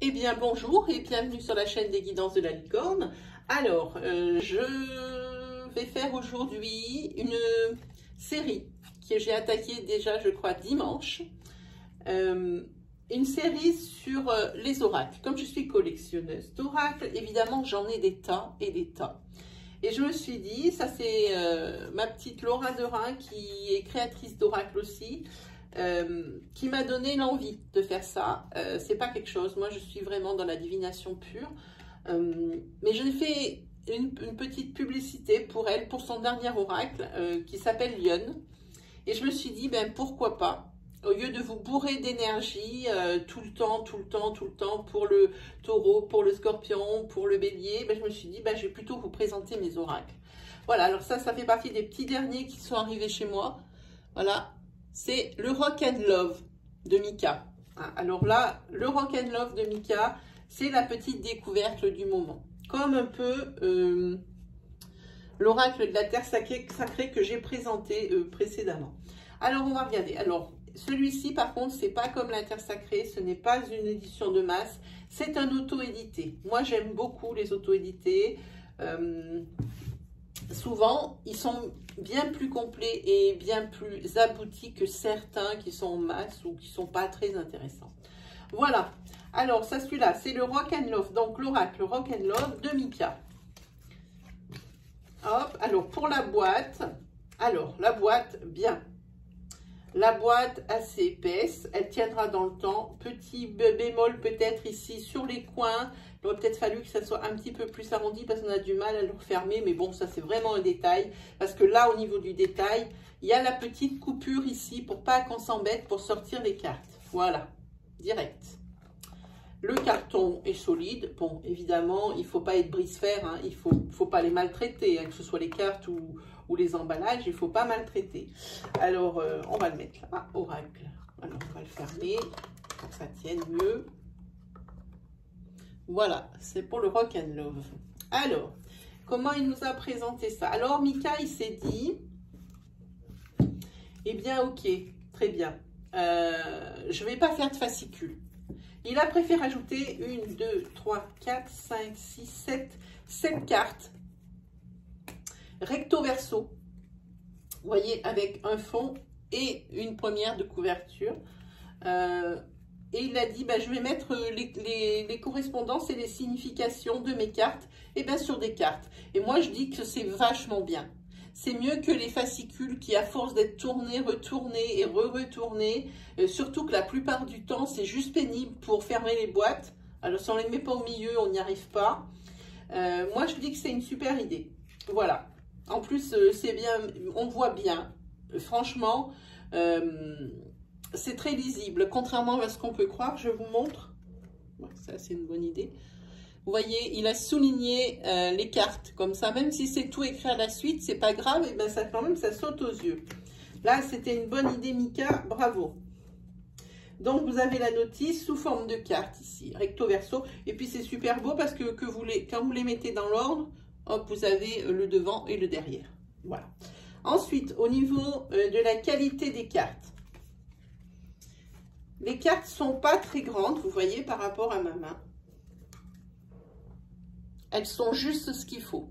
Eh bien bonjour et bienvenue sur la chaîne des guidances de la licorne. Alors, je vais faire aujourd'hui une série que j'ai attaquée déjà, je crois, dimanche. Une série sur les oracles. Comme je suis collectionneuse d'oracles, évidemment, j'en ai des tas et des tas. Et je me suis dit, ça c'est ma petite Laura Derain qui est créatrice d'oracles aussi, qui m'a donné l'envie de faire ça. C'est pas quelque chose, moi je suis vraiment dans la divination pure, mais j'ai fait une petite publicité pour elle, pour son dernier oracle qui s'appelle Lyon. Et je me suis dit, ben pourquoi pas, au lieu de vous bourrer d'énergie tout le temps pour le taureau, pour le scorpion, pour le bélier, ben, je me suis dit, ben, je vais plutôt vous présenter mes oracles. Voilà, alors ça fait partie des petits derniers qui sont arrivés chez moi. Voilà, c'est le Rock and Love de Mika. Alors là, le Rock and Love de Mika, c'est la petite découverte du moment. Comme un peu l'oracle de la Terre sacrée que j'ai présenté précédemment. Alors, on va regarder. Alors, celui-ci, par contre, c'est pas comme la Terre sacrée, ce n'est pas une édition de masse, c'est un auto-édité. Moi, j'aime beaucoup les auto-édités. Souvent, ils sont bien plus complets et bien plus aboutis que certains qui sont en masse ou qui sont pas très intéressants. Voilà. Alors, ça, celui-là, c'est le Rock and Love. Donc, l'oracle Rock and Love de Mika. Hop. Alors, pour la boîte, bien. La boîte assez épaisse, elle tiendra dans le temps. Petit bémol peut-être ici sur les coins. Il aurait peut-être fallu que ça soit un petit peu plus arrondi parce qu'on a du mal à le refermer. Mais bon, ça c'est vraiment un détail. Parce que là, au niveau du détail, il y a la petite coupure ici pour pas qu'on s'embête pour sortir les cartes. Voilà, direct. Le carton est solide. Bon, évidemment, il ne faut pas être brise-fer. Hein. Il faut pas les maltraiter, hein, que ce soit les cartes ou les emballages. Il ne faut pas maltraiter. Alors, on va le mettre là. Oracle. Alors, on va le fermer pour que ça tienne mieux. Voilà, c'est pour le Rock and Love. Alors, comment il nous a présenté ça? Alors, Mika, il s'est dit, eh bien, ok, très bien. Je ne vais pas faire de fascicule. Il a préféré ajouter 1, 2, 3, 4, 5, 6, 7 cartes recto verso. Vous voyez, avec un fond et une première de couverture. Et il a dit, bah, je vais mettre les correspondances et les significations de mes cartes sur des cartes. Et moi, je dis que c'est vachement bien. C'est mieux que les fascicules qui, à force d'être tournés, retournés et re-retournés, surtout que la plupart du temps, c'est juste pénible pour fermer les boîtes. Alors, si on ne les met pas au milieu, on n'y arrive pas. Moi, je dis que c'est une super idée. Voilà. En plus, c'est bien, on voit bien. Franchement, c'est très lisible. Contrairement à ce qu'on peut croire, je vous montre. Ouais, ça, c'est une bonne idée. Vous voyez, il a souligné les cartes comme ça, même si c'est tout écrit à la suite, c'est pas grave, et bien ça quand même ça saute aux yeux. Là, c'était une bonne idée, Mika, bravo. Donc vous avez la notice sous forme de carte ici, recto verso, et puis c'est super beau parce que quand vous les mettez dans l'ordre, hop, vous avez le devant et le derrière. Voilà. Ensuite, au niveau de la qualité des cartes, les cartes sont pas très grandes, vous voyez, par rapport à ma main. Elles sont juste ce qu'il faut.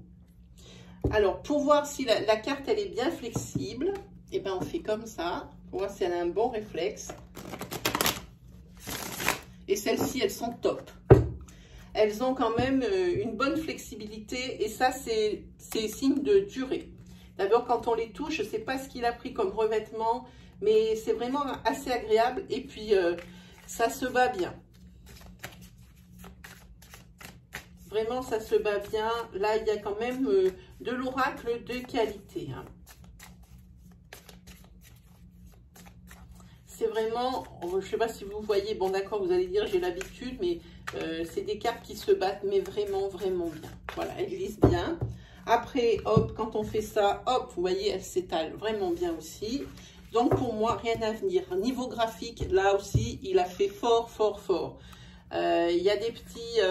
Alors, pour voir si la carte, elle est bien flexible, et ben on fait comme ça, pour voir si elle a un bon réflexe. Et celles-ci, elles sont top. Elles ont quand même une bonne flexibilité, et ça, c'est signe de durée. D'abord, quand on les touche, je ne sais pas ce qu'il a pris comme revêtement, mais c'est vraiment assez agréable, et puis ça se bat bien. Vraiment, ça se bat bien. Là, il y a quand même de l'oracle de qualité. Hein. C'est vraiment, je ne sais pas si vous voyez, bon d'accord, vous allez dire, j'ai l'habitude, mais c'est des cartes qui se battent, mais vraiment, vraiment bien. Voilà, elles glissent bien. Après, hop, quand on fait ça, hop, vous voyez, elles s'étalent vraiment bien aussi. Donc, pour moi, rien à venir. Niveau graphique, là aussi, il a fait fort, fort, fort. Il y a des petits...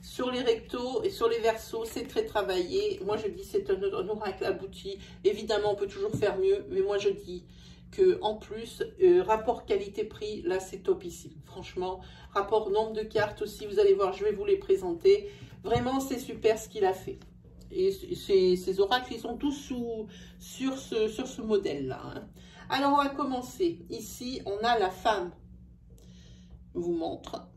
sur les rectos et sur les versos, c'est très travaillé. Moi, je dis c'est un oracle abouti. Évidemment, on peut toujours faire mieux, mais moi, je dis que en plus, rapport qualité-prix, là c'est topissime. Franchement, rapport nombre de cartes aussi, vous allez voir, je vais vous les présenter. Vraiment, c'est super ce qu'il a fait. Et ces oracles, ils sont tous sur ce modèle-là. Hein. Alors, on va commencer. Ici, on a la femme. Je vous montre.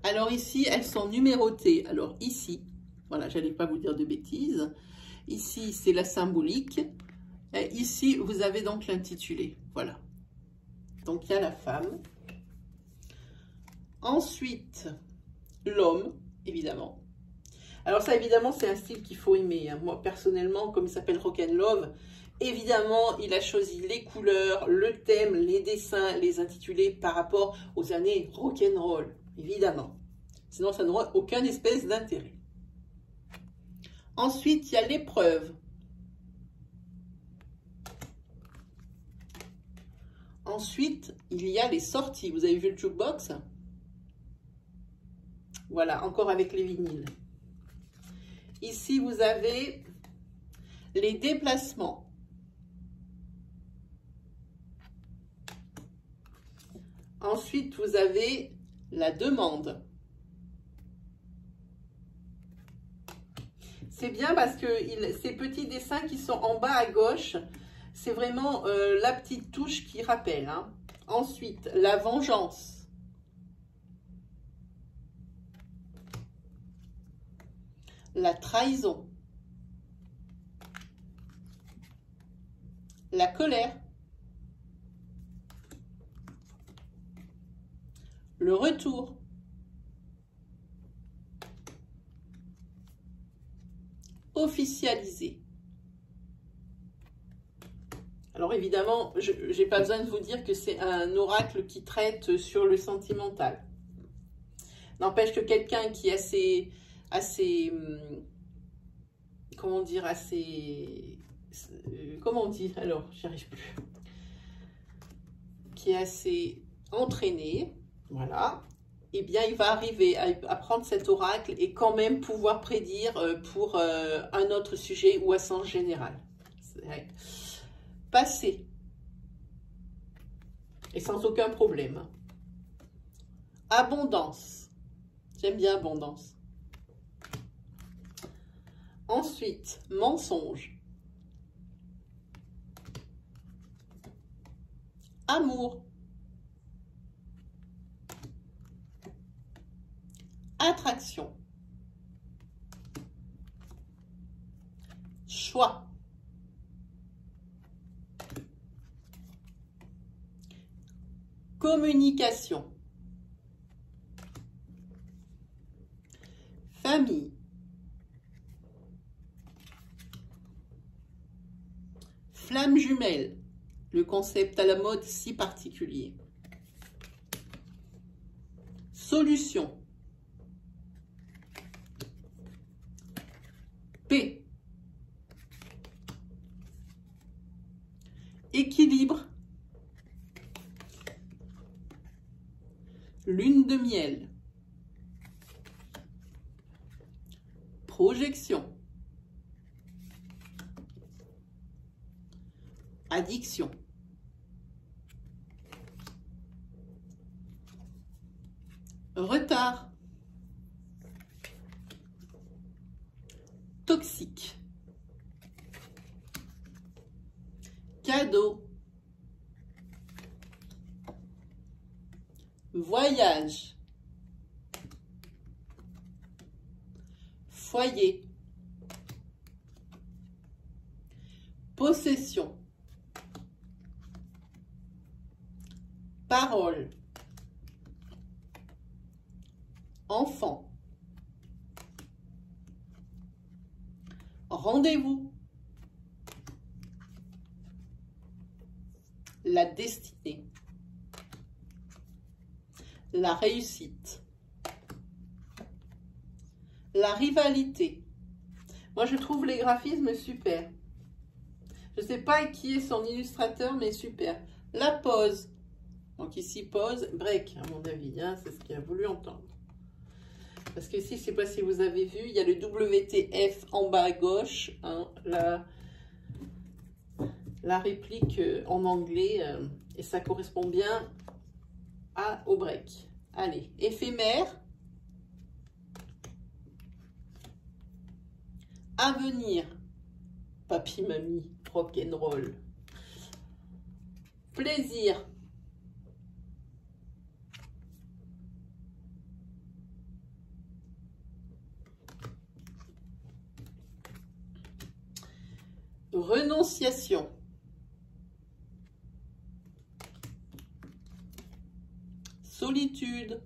Alors ici, elles sont numérotées. Alors ici, voilà, j'allais pas vous dire de bêtises. Ici, c'est la symbolique. Et ici, vous avez donc l'intitulé. Voilà. Donc, il y a la femme. Ensuite, l'homme, évidemment. Alors ça, évidemment, c'est un style qu'il faut aimer. Hein. Moi, personnellement, comme il s'appelle Rock'n'Love, évidemment, il a choisi les couleurs, le thème, les dessins, les intitulés par rapport aux années rock'n'roll, évidemment. Sinon, ça n'aura aucun espèce d'intérêt. Ensuite, il y a l'épreuve. Ensuite, il y a les sorties. Vous avez vu le jukebox? Voilà, encore avec les vinyles. Ici, vous avez les déplacements. Ensuite, vous avez la demande. C'est bien parce que ces petits dessins qui sont en bas à gauche, c'est vraiment la petite touche qui rappelle. Hein. Ensuite, la vengeance. La trahison. La colère. Le retour. Officialisé. Alors évidemment, je n'ai pas besoin de vous dire que c'est un oracle qui traite sur le sentimental. N'empêche que quelqu'un qui est assez, comment dire, comment on dit, alors, j'y arrive plus, qui est assez entraîné, voilà, eh bien, il va arriver à prendre cet oracle et quand même pouvoir prédire pour un autre sujet ou à sens général. Passé. Et sans aucun problème. Abondance. J'aime bien abondance. Ensuite, mensonge. Amour. Attraction. Choix. Communication. Famille. Flamme jumelle. Le concept à la mode si particulier. Solution. Paix. Équilibre. Lune de miel. Projection. Addiction. Retard. Toxique. Cadeau. Voyage. Foyer. Possession. Parole. Enfant. Rendez-vous. La destinée. La réussite. La rivalité. Moi, je trouve les graphismes super. Je ne sais pas qui est son illustrateur, mais super. La pause. Donc ici, pause, break, à mon avis. Hein, c'est ce qu'il a voulu entendre. Parce que ici, je ne sais pas si vous avez vu, il y a le WTF en bas à gauche. Hein, là, la réplique en anglais et ça correspond bien au break. Allez, éphémère. Avenir. Papy, mamie, rock'n'roll. Plaisir. Renonciation. Solitude.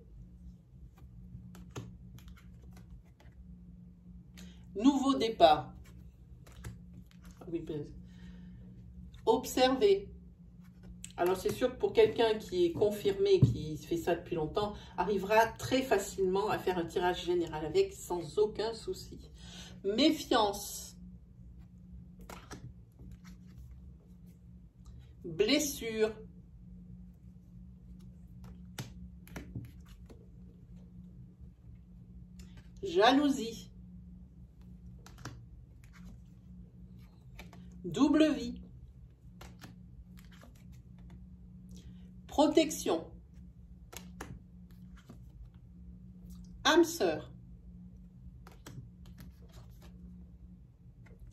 Nouveau départ. Oui, observer. Alors c'est sûr que pour quelqu'un qui est confirmé, qui fait ça depuis longtemps, arrivera très facilement à faire un tirage général avec sans aucun souci. Méfiance. Blessure. Jalousie. Double vie. Protection. Âme sœur.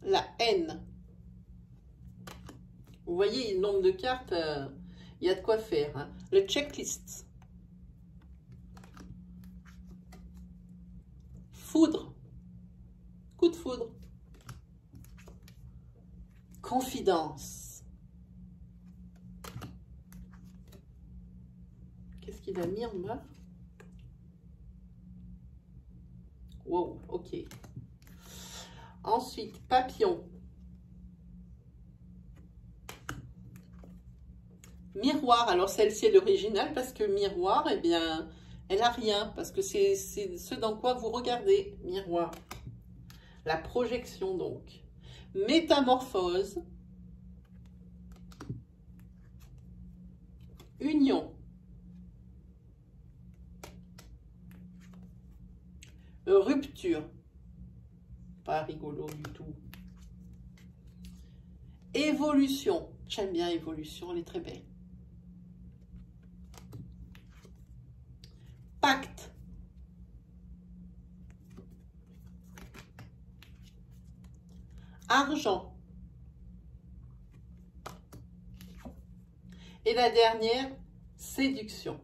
La haine. Vous voyez le nombre de cartes, il y a de quoi faire. Hein. Le checklist. Foudre. Coup de foudre. Confidence. Qu'est-ce qu'il a mis en bas? Wow, ok. Ensuite, papillon. Miroir. Alors celle-ci est l'original parce que miroir, eh bien, elle n'a rien. Parce que c'est ce dans quoi vous regardez. Miroir. La projection donc. Métamorphose. Union. Rupture. Pas rigolo du tout. Évolution. J'aime bien évolution, elle est très belle. Pacte. Argent. Et la dernière, séduction.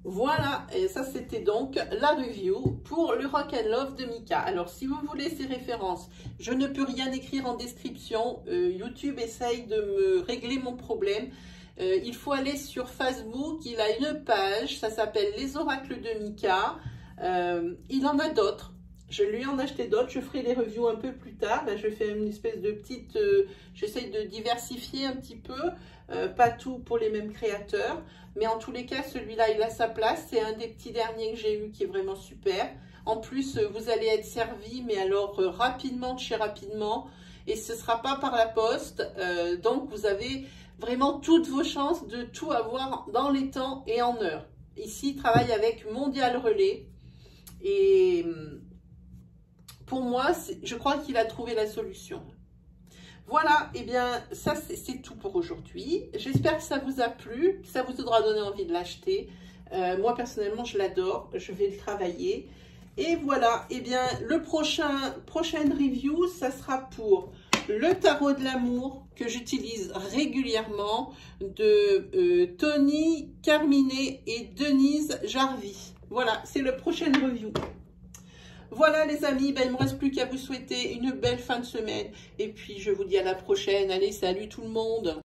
Voilà, et ça c'était donc la review pour le Rock and Love de Mika. Alors si vous voulez ces références, je ne peux rien écrire en description. YouTube essaye de me régler mon problème. Il faut aller sur Facebook, il a une page, ça s'appelle Les Oracles de Mika. Il en a d'autres. Je lui en ai acheté d'autres, je ferai les reviews un peu plus tard. Là, je fais une espèce de petite... J'essaye de diversifier un petit peu, pas tout pour les mêmes créateurs. Mais en tous les cas, celui-là, il a sa place. C'est un des petits derniers que j'ai eu qui est vraiment super. En plus, vous allez être servi, mais alors rapidement, de chez rapidement. Et ce ne sera pas par la poste. Donc, vous avez vraiment toutes vos chances de tout avoir dans les temps et en heure. Ici, il travaille avec Mondial Relais. Et... pour moi, je crois qu'il a trouvé la solution. Voilà, et bien, ça, c'est tout pour aujourd'hui. J'espère que ça vous a plu, que ça vous aura donné envie de l'acheter. Moi, personnellement, je l'adore. Je vais le travailler. Et voilà, et bien, prochaine review, ça sera pour le tarot de l'amour que j'utilise régulièrement de Tony Carminet et Denise Jarvie. Voilà, c'est le prochain review. Voilà les amis, ben, il ne me reste plus qu'à vous souhaiter une belle fin de semaine. Et puis je vous dis à la prochaine. Allez, salut tout le monde.